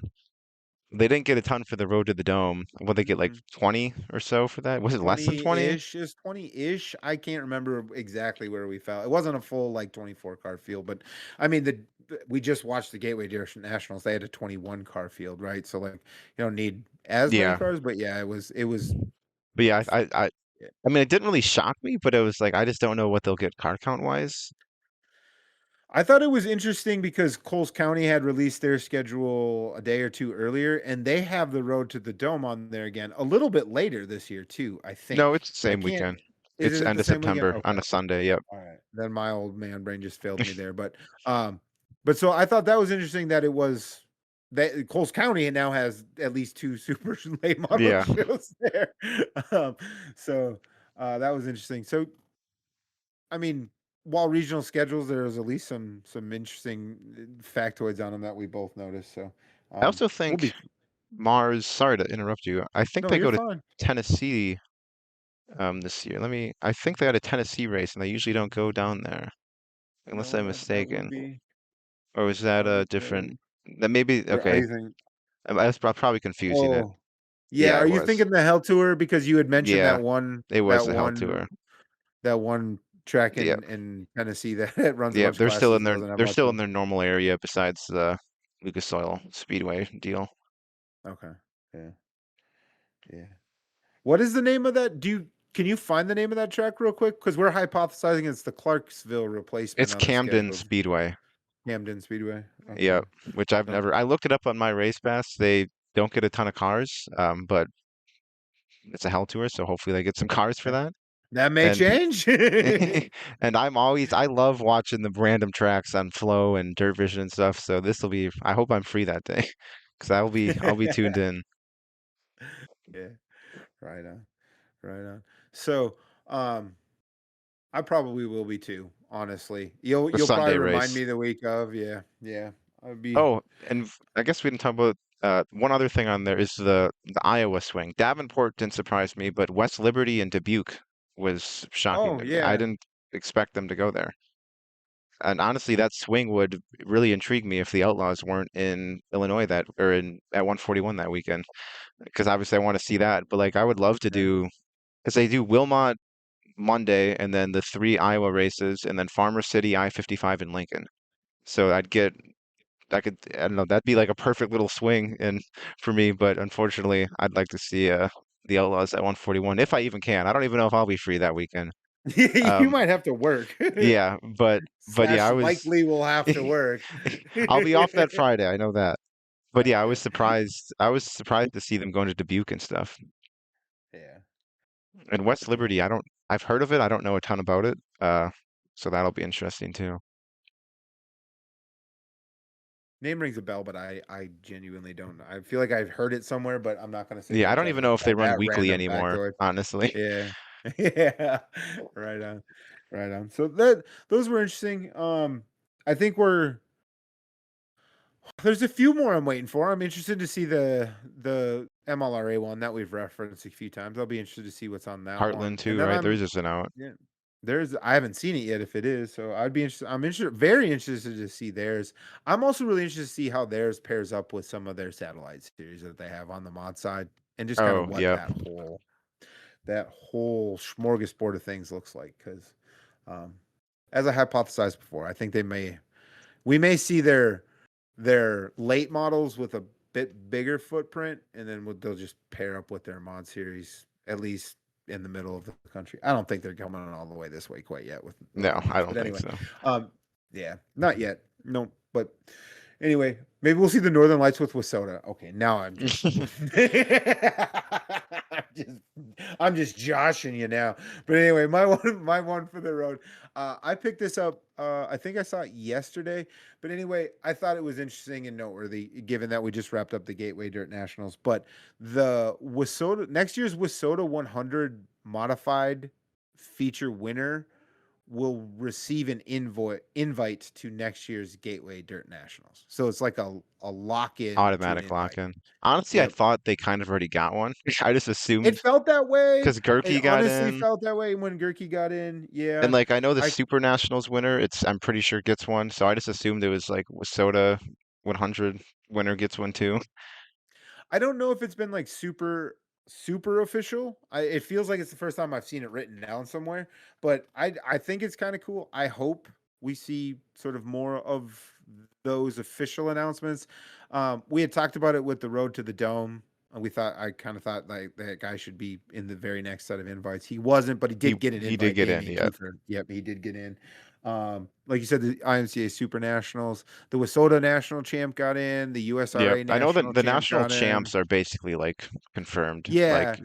they didn't get a ton for the Road to the Dome. What they get like Mm-mm. 20 or so for that? Was it less than 20? 20-ish is 20-ish. I can't remember exactly where we fell. It wasn't a full like 24 car field, but I mean we just watched the Gateway Nationals. They had a 21 car field, right? So like you don't need as many Yeah, cars, but yeah, it was but yeah, yeah. I mean, it didn't really shock me, but it was like I just don't know what they'll get car count wise. I thought it was interesting because Coles County had released their schedule a day or two earlier, and they have the Road to the Dome on there again a little bit later this year too, I No, think. it's the I same can't, weekend. is It's it end the of same weekend? September Okay. on a Sunday. Yep. All right. Then my old man brain just failed me there. Um, but so I thought that was interesting that it was that Coles County now has at least two super late model Yeah. shows there. Um, so that was interesting. So I mean, while regional schedules, there's at least some interesting factoids on them that we both noticed. So I also we'll think be Mars, sorry to interrupt you. I think no, they you're go to fine. Tennessee this year. I think they had a Tennessee race and they usually don't go down there unless No, I'm that would mistaken. be Or was that a different arbitrary. that maybe Where are okay. you thinking? I'm probably confusing it. Oh, yeah. Yeah, Are it you was. thinking the Hell Tour because you had mentioned Yeah, it was that the Hell one Tour. that one track Yeah. in Tennessee that runs a Yeah, bunch of classes and doesn't have they're much still of in them? their normal area besides the Lucas Oil Speedway deal. Okay. Yeah. Yeah. What is the name of that? Can you find the name of that track real quick? Because we're hypothesizing it's the Clarksville replacement It's on the Camden schedule. Speedway. Camden Speedway. Okay. Yeah, which I've So never. I looked it up on my race pass. They don't get a ton of cars, but it's a Hell Tour, so hopefully they get some cars for yeah. that. That may And change. and I love watching the random tracks on Flow and Dirt Vision and stuff. So this will be. I hope I'm free that day, because I'll be tuned in Yeah. Right on. Right on. So um I probably will be too, honestly. the You'll probably Sunday remind race. me the week of. Yeah. Yeah. I'd be Oh, and I guess we didn't talk about one other thing on there is the Iowa swing. Davenport didn't surprise me, but West Liberty and Dubuque was shocking oh to me. I yeah. didn't expect them to go there. And honestly, that swing would really intrigue me if the Outlaws weren't in Illinois that or in at 141 that weekend, because obviously I want to see that. But like, I would love to Yeah. do because they do Wilmot Monday and then the three Iowa races and then Farmer City, I-55 in Lincoln. So I don't know, that'd be like a perfect little swing and for me, but unfortunately, I'd like to see the Outlaws at 141 if I even can. I don't even know if I'll be free that weekend. You Um, might have to work. yeah, but yeah, Slash I was likely will have to work. I'll be off that Friday, I know that. But yeah, I was surprised to see them going to Dubuque and stuff. Yeah. And West Liberty, I've heard of it, I don't know a ton about it. So that'll be interesting too. Name rings a bell, but I genuinely don't know. I feel like I've heard it somewhere, but I'm not gonna sit Yeah, here I and don't try to even give know you if they run that weekly random anymore, factoid. honestly. Yeah. Yeah. Right on. Right on. So that those were interesting. I think there's a few more I'm waiting for. I'm interested to see the MLRA one that we've referenced a few times. I'll be interested to see what's on that Heartland one. And too, then right? Theirs isn't out. yeah, I haven't seen it yet if it is. So I'd be interested. I'm interested, very interested to see theirs. I'm also really interested to see how theirs pairs up with some of their satellite series that they have on the mod side and just kind of Oh, what yep. that whole smorgasbord of things looks like. Because um, as I hypothesized before, I think we may see their late models with a bit bigger footprint, and then they'll just pair up with their mod series at least in the middle of the country. I don't think they're coming all the way this way quite yet with No, the I mods, don't but think anyway, so. yeah, not yet. No, but anyway, maybe we'll see the Northern Lights with Wasota. Okay, now I'm just, I'm just, I'm just joshing you now. But anyway, my one for the road. I picked this up. I think I saw it yesterday. But anyway, I thought it was interesting and noteworthy, given that we just wrapped up the Gateway Dirt Nationals. But the Wasota next year's Wasota 100 modified feature winner will receive an invite to next year's Gateway Dirt Nationals. So it's like a lock in to an Automatic invite. lock-in. Honestly, I Yep. thought they kind of already got one. I just It assumed felt that way. because It Gerke got honestly in, felt that way when Gerke got in. and Yeah. like I know the I Super Nationals winner, I'm pretty sure gets one. So I just assumed it was like Wasota 100 winner gets one too. I don't know if it's been like super official. It feels like it's the first time I've seen it written down somewhere, but I think it's kind of cool. I hope we see sort of more of those official announcements. We had talked about it with the Road to the Dome. I kind of thought like that guy should be in the very next set of invites. He wasn't, but he He did get an he did invite. get in, Damian yep. Kiefer. Yep, he did get in. Like you said, the IMCA Super Nationals, the Wasota National Champ got in, the Yep. USRA I know that National the Champ national got in. champs are basically like confirmed. Yeah. Like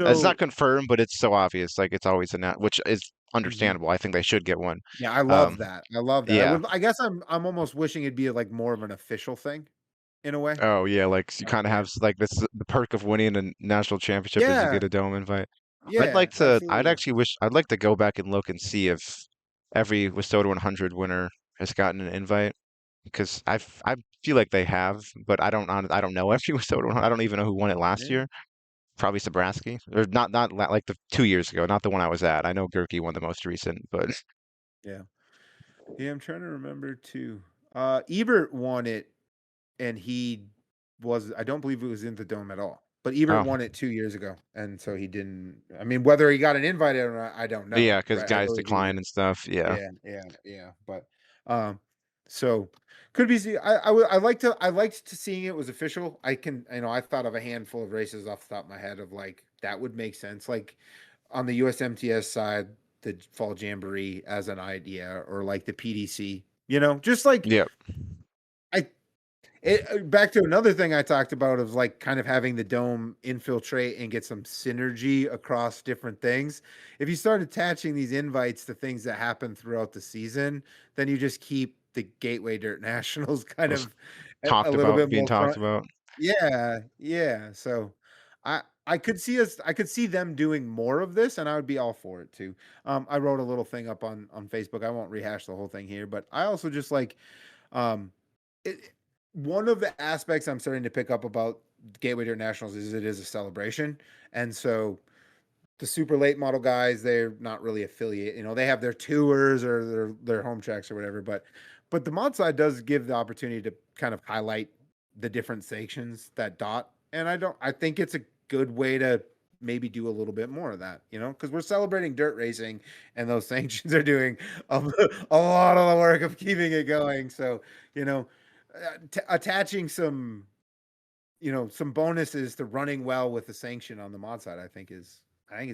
it's not So confirmed, but it's so obvious. Like it's always a which is mhm. understandable. I think they should get one. Yeah, I love Um, that. I love that. yeah. I guess I'm almost wishing it'd be like more of an official thing in a way. Oh yeah, like you kind of Yeah. have like this the perk of winning a national championship is you Yeah. get a dome invite. Yeah, absolutely. I'd like to go back and look and see if every Westota 100 winner has gotten an invite because I feel like they have, but I don't know every Westota 100. I don't even know who won it last Yeah. year. Probably Sabraski or like the 2 years ago, not the one I was at. I know Gerke won the most recent, but Yeah. Yeah, I'm trying to remember too. Ebert won it and I don't believe it was in the dome at all. But Ebert oh won it 2 years ago, and so he didn't. I mean, whether he got an invite or not, I don't yeah, know. because Right? I guys believe he was. decline and stuff. Yeah, Yeah, yeah, yeah. But um, so could be. I liked to seeing it was official. I thought of a handful of races off the top of my head of like that would make sense. Like on the USMTS side, the Fall Jamboree as an idea, or like the PDC. Just like yeah, I back to another thing I talked about of like kind of having the dome infiltrate and get some synergy across different things. If you start attaching these invites to things that happen throughout the season, then you just keep the Gateway Dirt Nationals kind was of a talked little about bit being more talked front. about. Yeah, yeah. So I could see them doing more of this, and I would be all for it too. I wrote a little thing up on Facebook. I won't rehash the whole thing here, but I also just like um, it, one of the aspects I'm starting to pick up about Gateway Dirt Nationals is it is a celebration, and so the super late model guys, they're not really affiliate. They have their tours or their home tracks or whatever. But the mod side does give the opportunity to kind of highlight the different sanctions that dot. And I think it's a good way to maybe do a little bit more of that, because we're celebrating dirt racing and those sanctions are doing a, a lot of the work of keeping it going. So, attaching some bonuses to running well with the sanction on the mod side, I think it's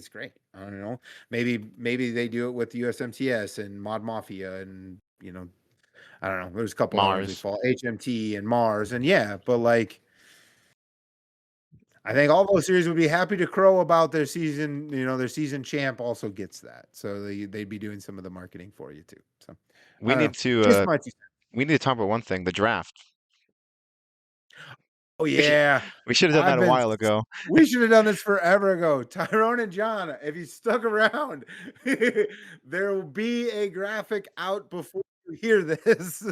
great. I don't know. Maybe they do it with USMTS and Mod Mafia and I don't know. There's a couple other ones we Mars. follow, HMT and Mars, and yeah, but like I think all those series would be happy to crow about their season. Their season champ also gets that, so they'd be doing some of the marketing for you too. So I We don't need know. to Just uh my 2 cents. we need to talk about one thing, the draft. Oh We should yeah, we should have done I've that a been. while ago. We should have done this forever ago. Tyrone and John, if you stuck around, there will be a graphic out before you hear this.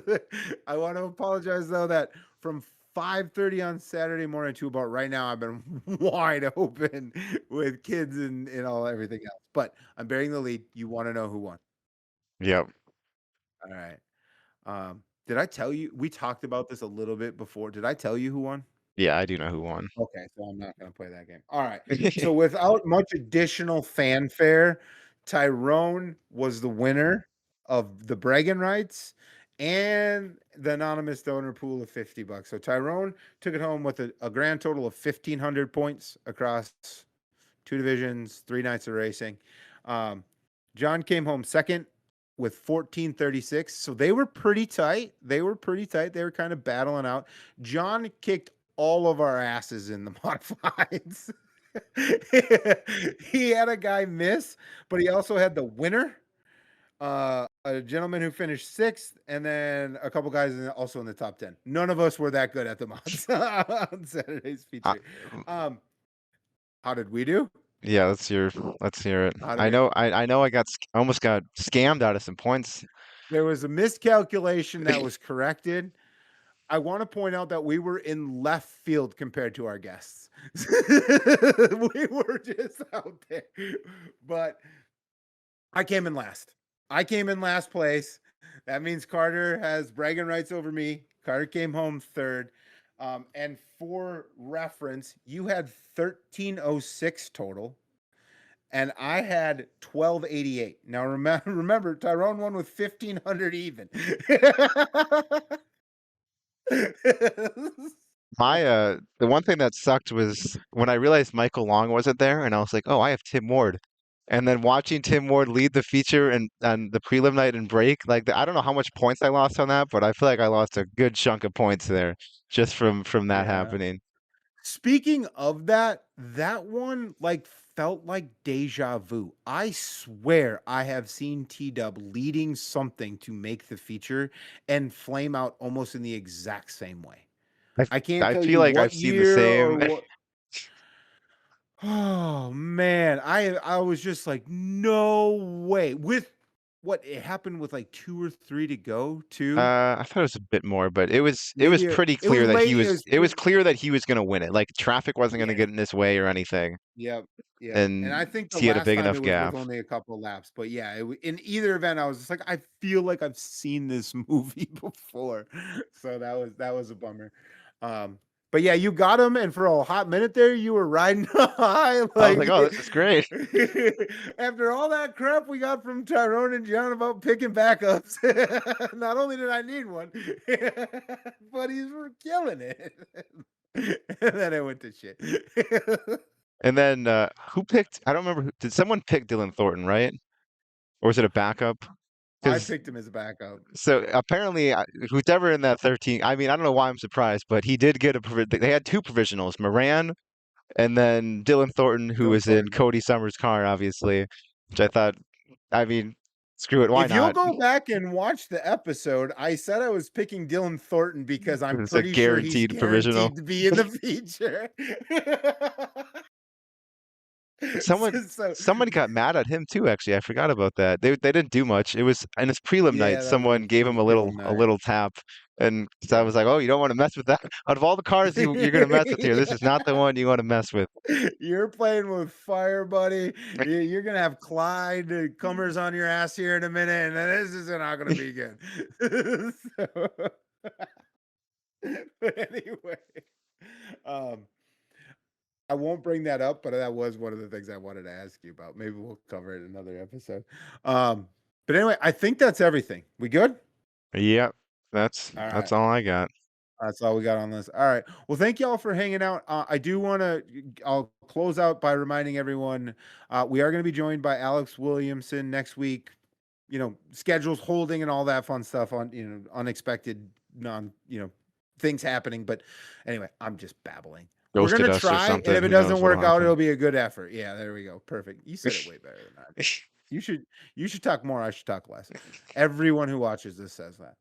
I want to apologize though that from 5:30 on Saturday morning to about right now, I've been wide open with kids and all everything else. But I'm bearing the lead. You want to know who won? Yep. All right. Did I tell you we talked about this a little bit before? Did I tell you who won? Yeah, I do know who won. Okay, so I'm not gonna play that game. All right. So without much additional fanfare, Tyrone was the winner of the bragging rights and the anonymous donor pool of $50. So Tyrone took it home with a grand total of 1,500 points across 2 divisions, 3 nights of racing. John came home second with 1436. So they were pretty tight. They were kind of battling out. John kicked all of our asses in the modifieds. He had a guy miss, but he also had the winner, a gentleman who finished sixth, and then a couple guys also in the top 10. None of us were that good at the mods on Saturday's Uh, feature. How did we do? yeah, let's hear it. How did I we? know I know almost got scammed out of some points. There was a miscalculation that was corrected. I want to point out that we were in left field compared to our guests. We were just out there. But I came in last. I came in last place. That means Carter has bragging rights over me. Carter came home third. And for reference, you had 1306 total, and I had 1288. Now remember, Tyrone won with 1500 even. The one thing that sucked was when I realized Michael Long wasn't there, and I was like, oh, I have Tim Ward. And then watching Tim Ward lead the feature and the prelim night and break, I don't know how much points I lost on that, but I feel like I lost a good chunk of points there just from that Yeah. happening. Speaking of that, that one felt like deja vu. I swear I have seen T-Dub leading something to make the feature and flame out almost in the exact same way. I I can't I tell feel you like I've what seen the year or same. what. Oh man, I was just like, no way. With what it happened with like 2 or 3 to go too. I thought it was a bit more, but it was Maybe pretty it was clear that late. It was it was clear that he was going to win it. Like traffic wasn't going to yeah. get in his way or anything, Yep, yep, and I and think the he had a last big time enough it was with gap. only a couple of laps, but yeah, in either event, I was just like, I feel like I've seen this movie before, so that was a bummer. But yeah, you got him, and for a hot minute there, you were riding high, I was like, like oh, this is great. after all that crap we got from Tyrone and John about picking backups. Not only did I need one, but he's were killing it, and then it went to shit. And then who picked? I don't remember. Did someone pick Dylan Thornton, right? Or was it a backup? I Because picked him as a backup. so apparently, who's ever in that 13. I mean, I don't know why I'm surprised, but he did get they had two provisionals, Moran and then Dylan Thornton, who Dylan was in Thornton. Cody Summers' car, obviously, which I thought, I mean, screw it, why If you'll not? go back and watch the episode, I said I was picking Dylan Thornton because I'm It's a pretty sure he's guaranteed provisional. guaranteed to be in the feature. Someone So, somebody got mad at him too, actually. I forgot about that. They didn't do much. It was in his prelim night, yeah, that someone gave was him a prelim a night. little tap, And so I was like, "Oh, you don't want to mess with that. Out of all the cars you're gonna mess with here, this is not the one you want to mess with." You're playing with fire, buddy. You're gonna have Clyde Cummers on your ass here in a minute, and then this is not gonna be good. So, but anyway, um, I won't bring that up, but that was one of the things I wanted to ask you about. Maybe we'll cover it in another episode. But anyway, I think that's everything. We good? Yep, that's All right. that's all I got. That's all we got on this. All right. Well, thank y'all for hanging out. I do want to. I'll close out by reminding everyone we are going to be joined by Alex Williamson next week. Schedules holding and all that fun stuff on unexpected things happening. But anyway, I'm just babbling. We're Ghosted gonna us or try, and something. if it Who doesn't knows what'll work out, happen? it'll be a good effort. Yeah, there we go. Perfect. You said it way better than I did. You should talk more. I should talk less. Everyone who watches this says that.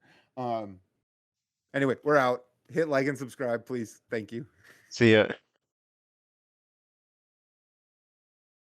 Anyway, we're out. Hit like and subscribe, please. Thank you. See ya.